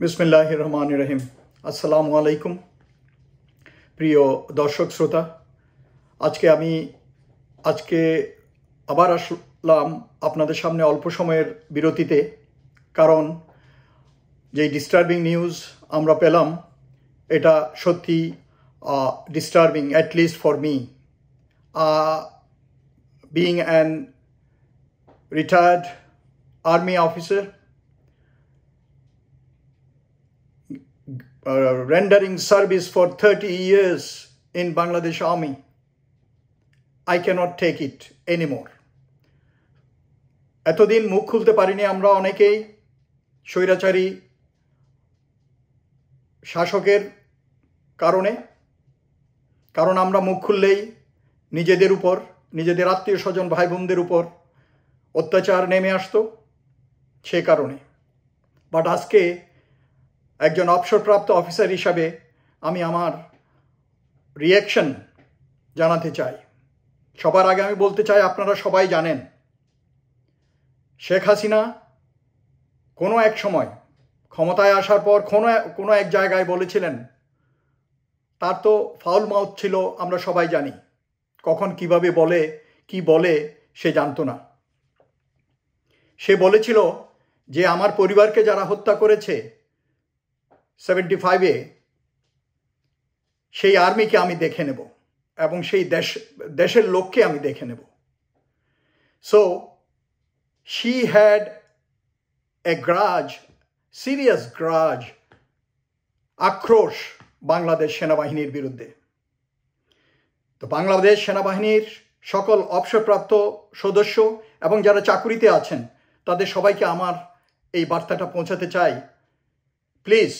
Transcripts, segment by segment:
বিসমিল্লাহির রহমানির রহিম। আসসালামু আলাইকুম প্রিয় দর্শক শ্রোতা। আজকে আবার আসলাম আপনাদের সামনে অল্প সময়ের বিরতিতে, কারণ যেই ডিস্টার্বিং নিউজ আমরা পেলাম এটা সত্যি disturbing, at least for me, being an retired army officer, rendering service for 30 years in Bangladesh Army. I cannot take it anymore. এতদিন মুখ খুলতে পারিনি আমরা অনেকেই স্বৈরাচারী শাসকের কারণ আমরা মুখ খুললেই নিজেদের উপর, নিজেদের আত্মীয় স্বজন ভাই বোনদের উপর অত্যাচার নেমে আসতো, সে কারণে। বাট আজকে একজন অবসরপ্রাপ্ত অফিসার হিসাবে আমি আমার রিঅ্যাকশন জানাতে চাই। সবার আগে আমি বলতে চাই, আপনারা সবাই জানেন শেখ হাসিনা কোনো এক সময় ক্ষমতায় আসার পর কোনো এক জায়গায় বলেছিলেন, তার তো ফাউল মাউথ ছিল, আমরা সবাই জানি, কখন কিভাবে বলে কি বলে সে জানতো না। সে বলেছিল যে আমার পরিবারকে যারা হত্যা করেছে 75-এ, সেই আর্মিকে আমি দেখে নেব এবং সেই দেশের লোককে আমি দেখে নেব। So she had a grudge, serious grudge, আক্রোশ বাংলাদেশ সেনাবাহিনীর বিরুদ্ধে। তো বাংলাদেশ সেনাবাহিনীর সকল অবসরপ্রাপ্ত সদস্য এবং যারা চাকুরিতে আছেন তাদের সবাইকে আমার এই বার্তাটা পৌঁছাতে চাই, please,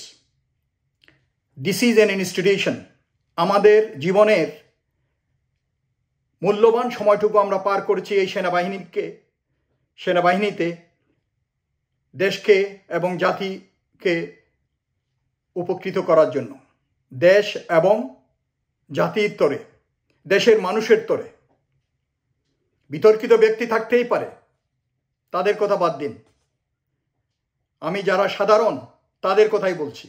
this is an institution. আমাদের জীবনের মূল্যবান সময়টুকু আমরা পার করেছি এই সেনাবাহিনীতে দেশকে এবং জাতিকে উপকৃত করার জন্য। দেশ এবং জাতির তরে, দেশের মানুষের তরে বিতর্কিত ব্যক্তি থাকতেই পারে, তাদের কথা বাদ দিন, আমি যারা সাধারণ তাদের কথাই বলছি।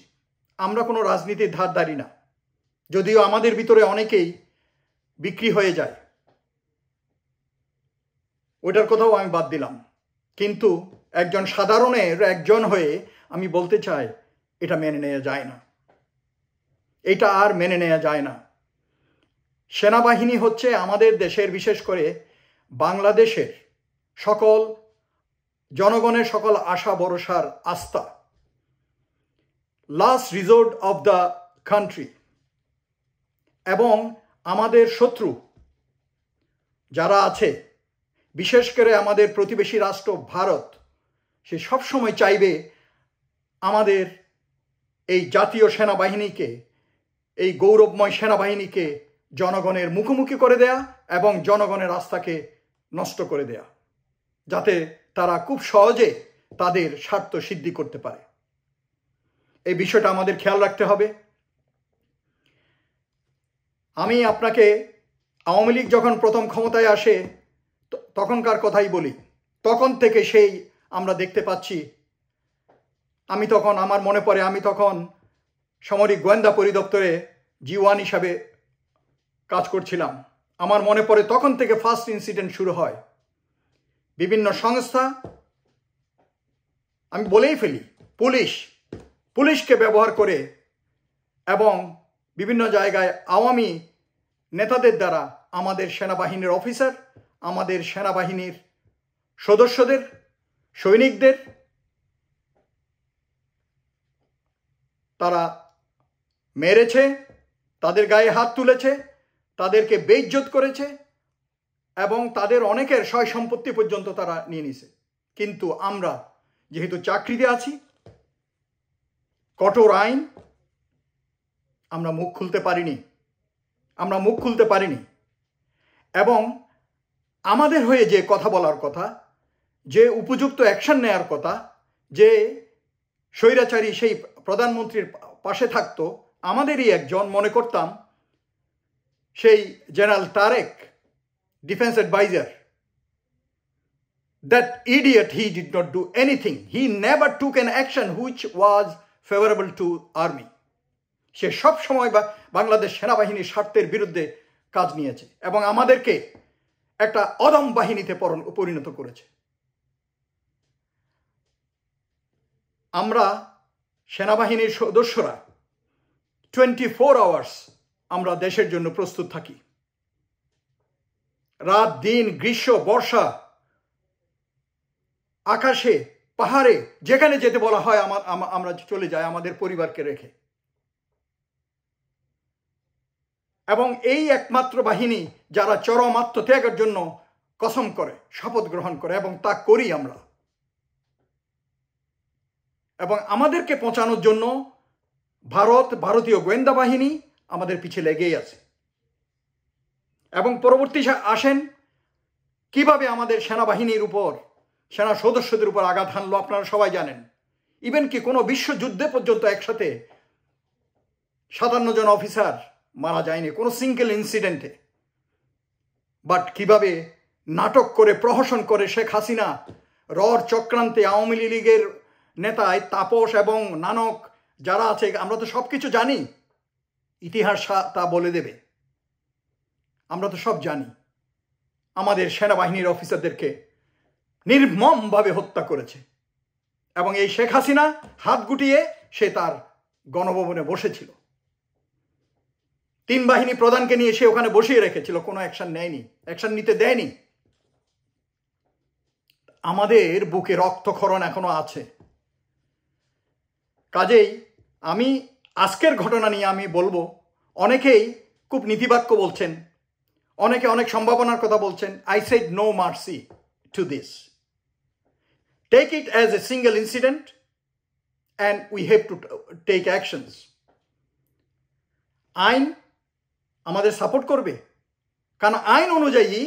আমরা কোনো রাজনীতির ধারধারি না, যদিও আমাদের ভিতরে অনেকেই বিক্রি হয়ে যায়, ওটার কথাও আমি বাদ দিলাম। কিন্তু একজন সাধারণের একজন হয়ে আমি বলতে চাই, এটা মেনে নেওয়া যায় না, এটা আর মেনে নেওয়া যায় না। সেনাবাহিনী হচ্ছে আমাদের দেশের, বিশেষ করে বাংলাদেশের সকল জনগণের সকল আশা ভরসার আস্থা, last resort of the country. এবং আমাদের শত্রু যারা আছে, বিশেষ করে আমাদের প্রতিবেশী রাষ্ট্র ভারত, সে সবসময় চাইবে আমাদের এই জাতীয় সেনাবাহিনীকে, এই গৌরবময় সেনাবাহিনীকে জনগণের মুখোমুখি করে দেয়া এবং জনগণের আস্থাকে নষ্ট করে দেয়া, যাতে তারা খুব সহজে তাদের স্বার্থ সিদ্ধি করতে পারে। এই বিষয়টা আমাদের খেয়াল রাখতে হবে। আমি আপনাকে আওয়ামী লীগ যখন প্রথম ক্ষমতায় আসে তখনকার কথাই বলি, তখন থেকে সেই আমরা দেখতে পাচ্ছি। আমার মনে পড়ে, আমি তখন সামরিক গোয়েন্দা পরিদপ্তরে G1 হিসাবে কাজ করছিলাম। আমার মনে পড়ে তখন থেকে ফার্স্ট ইনসিডেন্ট শুরু হয়। বিভিন্ন সংস্থা, আমি বলেই ফেলি, পুলিশকে ব্যবহার করে এবং বিভিন্ন জায়গায় আওয়ামী নেতাদের দ্বারা আমাদের সেনাবাহিনীর অফিসার, আমাদের সেনাবাহিনীর সদস্যদের, সৈনিকদের তারা মেরেছে, তাদের গায়ে হাত তুলেছে, তাদেরকে বেইজ্জত করেছে এবং তাদের অনেকের সয় সম্পত্তি পর্যন্ত তারা নিয়ে নিছে। কিন্তু আমরা যেহেতু চাকরিতে আছি, কঠোর আইন, আমরা মুখ খুলতে পারিনি। এবং আমাদের হয়ে যে কথা বলার কথা, যে উপযুক্ত অ্যাকশন নেওয়ার কথা, যে স্বৈরাচারী সেই প্রধানমন্ত্রীর পাশে থাকতো, আমাদেরই একজন, মনে করতাম সেই general Tarek, defence adviser, that idiot, he did not do anything. He never took an action which was favourable to army. সে সব সময় বাংলাদেশ সেনাবাহিনীর স্বার্থের বিরুদ্ধে কাজ নিয়েছে এবং আমাদেরকে একটা অদম বাহিনীতে পরিণত করেছে। আমরা সেনাবাহিনীর সদস্যরা 24 আওয়ার্স আমরা দেশের জন্য প্রস্তুত থাকি। রাত দিন, গ্রীষ্ম বর্ষা, আকাশে পাহাড়ে যেখানে যেতে বলা হয় আমরা চলে যাই আমাদের পরিবারকে রেখে। এবং এই একমাত্র বাহিনী যারা চরম আত্মত্যাগের জন্য কসম করে, শপথ গ্রহণ করে, এবং তা করি আমরা। এবং আমাদেরকে পৌঁছানোর জন্য ভারতীয় গোয়েন্দা বাহিনী আমাদের পিছে লেগেই আছে। এবং পরবর্তী আসেন কিভাবে আমাদের সেনাবাহিনীর উপর, সেনা সদস্যদের উপর আঘাত হানলো আপনারা সবাই জানেন। ইভেন কি কোনো বিশ্বযুদ্ধে পর্যন্ত একসাথে 57 জন অফিসার মারা যায়নি কোনো সিঙ্গেল ইনসিডেন্টে। বাট কিভাবে নাটক করে, প্রহসন করে শেখ হাসিনা চক্রান্তে আওয়ামী লীগের নেতায় তাপস এবং নানক যারা আছে, আমরা তো সব কিছু জানি, ইতিহাস তা বলে দেবে, আমরা তো সব জানি। আমাদের সেনাবাহিনীর অফিসারদেরকে নির্মমভাবে হত্যা করেছে এবং এই শেখ হাসিনা হাত গুটিয়ে সে তার গণভবনে বসেছিল। 3 বাহিনী প্রধানকে নিয়ে সে ওখানে বসিয়ে রেখেছিল, কোনো অ্যাকশন নেয়নি, অ্যাকশন নিতে দেয়নি। আমাদের বুকে রক্তক্ষরণ এখনো আছে। কাজেই আমি আজকের ঘটনা নিয়ে আমি বলবো, অনেকেই খুব নীতিবাক্য বলছেন, অনেকে অনেক সম্ভাবনার কথা বলছেন। I said no mercy to this. Take it as a single incident and we have to take actions. আইন আমাদের সাপোর্ট করবে, কারণ আইন অনুযায়ী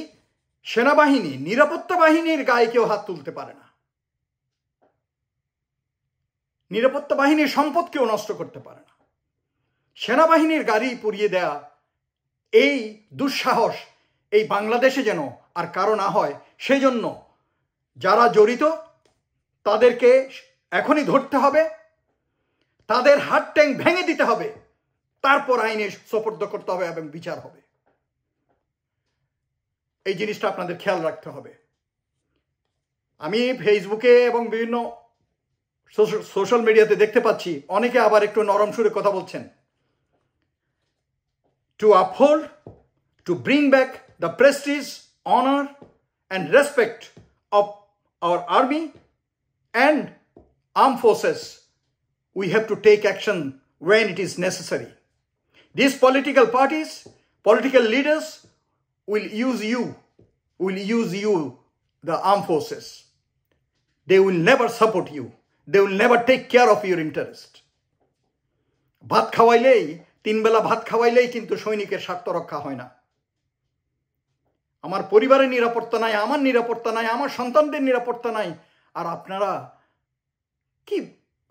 সেনাবাহিনী, নিরাপত্তা বাহিনীর গায়ে কেউ হাত তুলতে পারে না। নিরাপত্তা বাহিনীর সম্পদ কেউ নষ্ট করতে পারে না। সেনাবাহিনীর গাড়ি পুড়িয়ে দেয়া এই দুঃসাহস এই বাংলাদেশে যেন আর কারো না হয়, সেজন্য যারা জড়িত তাদেরকে এখনই ধরতে হবে, তাদের হাত ট্যাঙ্ক ভেঙে দিতে হবে, তারপর আইনে সোপর্দ করতে হবে এবং বিচার হবে। এই জিনিসটা আপনাদের খেয়াল রাখতে হবে। আমি ফেসবুকে এবং বিভিন্ন সোশ্যাল মিডিয়াতে দেখতে পাচ্ছি অনেকে আবার একটু নরম সুরে কথা বলছেন। To uphold, to bring back the prestige, honor and respect of our army and armed forces, we have to take action when it is necessary. These political parties, political leaders will use you, the armed forces. They will never support you. They will never take care of your interest. ভাত খাওয়াইলেই, 3 বেলা ভাত খাওয়াইলেই কিন্তু সৈনিকের স্বার্থ রক্ষা হয় না। আমার পরিবারের নিরাপত্তা নাই, আমার নিরাপত্তা নাই, আমার সন্তানদের নিরাপত্তা নাই, আর আপনারা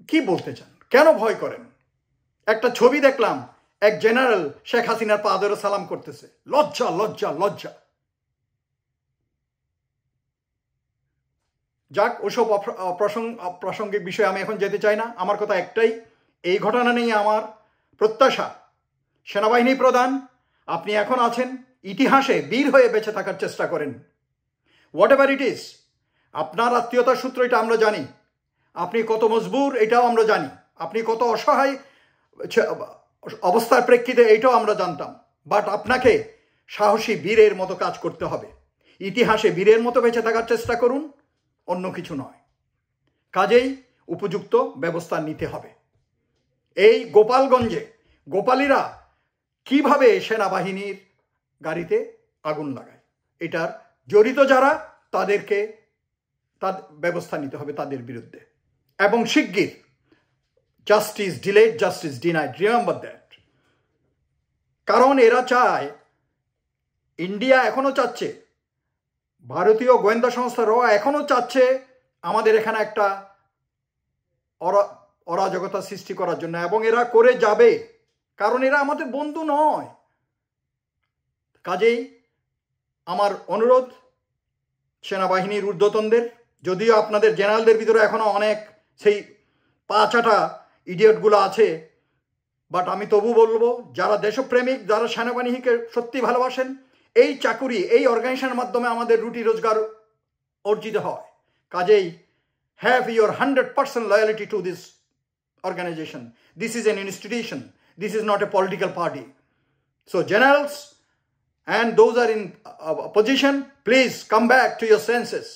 কি বলতে চান? কেন ভয় করেন? একটা ছবি দেখলাম, এক জেনারেল শেখ হাসিনার পা ধরে সালাম করতেছে। লজ্জা লজ্জা লজ্জা। যাক, ওসব প্রাসঙ্গিক বিষয়ে আমি এখন যেতে চাই না। আমার কথা একটাই, এই ঘটনা নিয়ে আমার প্রত্যাশা, সেনাবাহিনী প্রধান আপনি এখন আছেন, ইতিহাসে বীর হয়ে বেঁচে থাকার চেষ্টা করেন। হোয়াট এভার ইট ইজ, আপনার আত্মীয়তার সূত্র এটা আমরা জানি, আপনি কত মজবুর এটাও আমরা জানি, আপনি কত অসহায় অবস্থার প্রেক্ষিতে এইটাও আমরা জানতাম। বাট আপনাকে সাহসী বীরের মতো কাজ করতে হবে, ইতিহাসে বীরের মতো বেঁচে থাকার চেষ্টা করুন, অন্য কিছু নয়। কাজেই উপযুক্ত ব্যবস্থা নিতে হবে। এই গোপালগঞ্জে গোপালীরা কিভাবে সেনাবাহিনীর গাড়িতে আগুন লাগায়, এটার জড়িত যারা তাদেরকে তার ব্যবস্থা নিতে হবে তাদের বিরুদ্ধে, এবং শিগগির। Justice delayed, justice denied, remember that. কারণ এরা চায়, ইন্ডিয়া এখনো চাচ্ছে, ভারতীয় গোয়েন্দা সংস্থা র এখনো চাচ্ছে আমাদের এখানে একটা অরাজকতা সৃষ্টি করার জন্য, এবং এরা করে যাবে, কারণ এরা আমাদের বন্ধু নয়। কাজেই আমার অনুরোধ সেনাবাহিনীর ঊর্ধ্বতনদের, যদিও আপনাদের জেনারেলদের ভিতরে এখনো অনেক সেই পা চাটা ইডিয়টগুলো আছে, বাট আমি তবু বলবো যারা দেশপ্রেমিক, যারা সেনাবাহিনীকে সত্যি ভালোবাসেন, এই চাকুরি, এই অর্গানাইজেশনের মাধ্যমে আমাদের রুটি রোজগার অর্জিত হয়। কাজেই have your 100% loyalty to this organization. This is an institution. This is not a political party. So generals and those are in position, please come back to your senses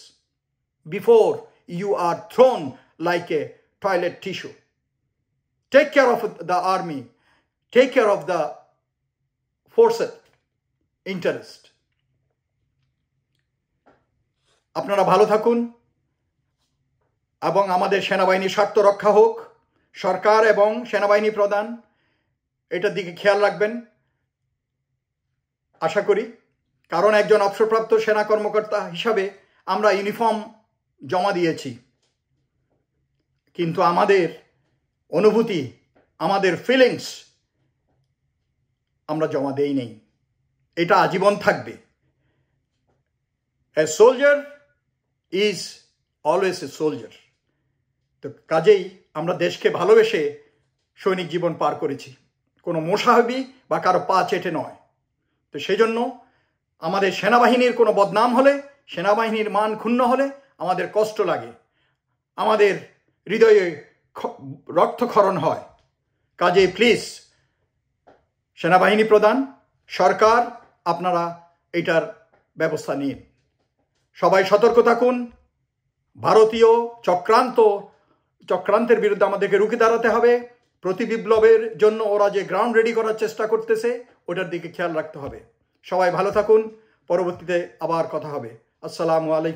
before you are thrown like a toilet tissue. Take care of the army. Take care of the forces interest. আপনারা ভালো থাকুন এবং আমাদের সেনাবাহিনীর স্বার্থ রক্ষা হোক। সরকার এবং সেনাবাহিনী প্রধান এটার দিকে খেয়াল রাখবেন আশা করি, কারণ একজন অবসরপ্রাপ্ত সেনা কর্মকর্তা হিসাবে আমরা ইউনিফর্ম জমা দিয়েছি, কিন্তু আমাদের অনুভূতি, আমাদের ফিলিংস আমরা জমা দেই নেই। এটা আজীবন থাকবে। A soldier is always a soldier. তো কাজেই আমরা দেশকে ভালোবেসে সৈনিক জীবন পার করেছি, কোনো মোসাহাবি বা কারো পা চেটে নয়। তো সেই জন্য আমাদের সেনাবাহিনীর কোনো বদনাম হলে, সেনাবাহিনীর মান ক্ষুণ্ণ হলে আমাদের কষ্ট লাগে, আমাদের হৃদয়ে রক্তক্ষরণ হয়। কাজেই প্লিজ সেনাবাহিনী প্রধান, সরকার, আপনারা এটার ব্যবস্থা নিন। সবাই সতর্ক থাকুন। ভারতীয় চক্রান্তের বিরুদ্ধে আমাদেরকে রুখে দাঁড়াতে হবে। প্রতি বিপ্লবের জন্য ওরা যে গ্রাউন্ড রেডি করার চেষ্টা করতেছে, ওটার দিকে খেয়াল রাখতে হবে। সবাই ভালো থাকুন। পরবর্তীতে আবার কথা হবে। আসসালামু আলাইকুম।